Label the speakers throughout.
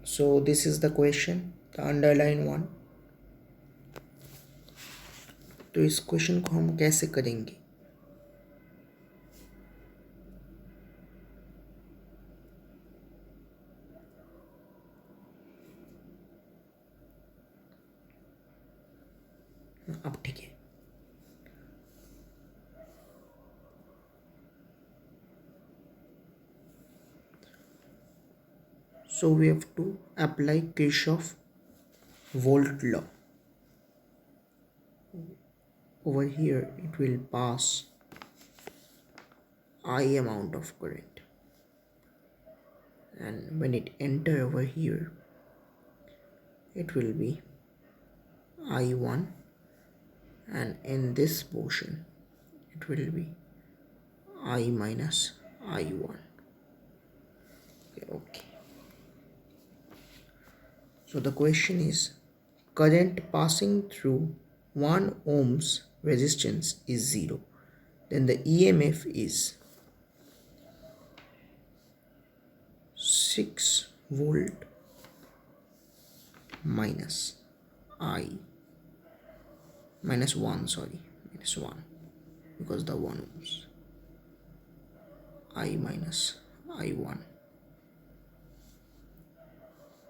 Speaker 1: So this is the question, the underline one. तो इस question को हम कैसे करेंगे? अब ठीक है. So we have to apply Kirchhoff volt law. Over here it will pass I amount of current, and when it enter over here it will be I1, and in this portion it will be I minus I1. Okay. So the question is, current passing through 1 ohms resistance is 0. Then the EMF is 6 volt minus I minus 1, minus 1, because the 1 ohms, I minus I1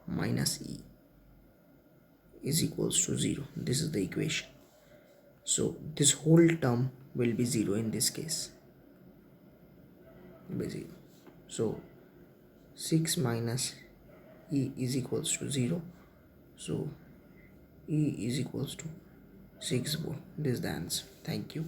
Speaker 1: minus E is equals to 0. This is the equation. So this whole term will be 0 in this case. Will be 0. So 6 minus E is equals to 0. So E is equals to 6 volt. This is the answer. Thank you.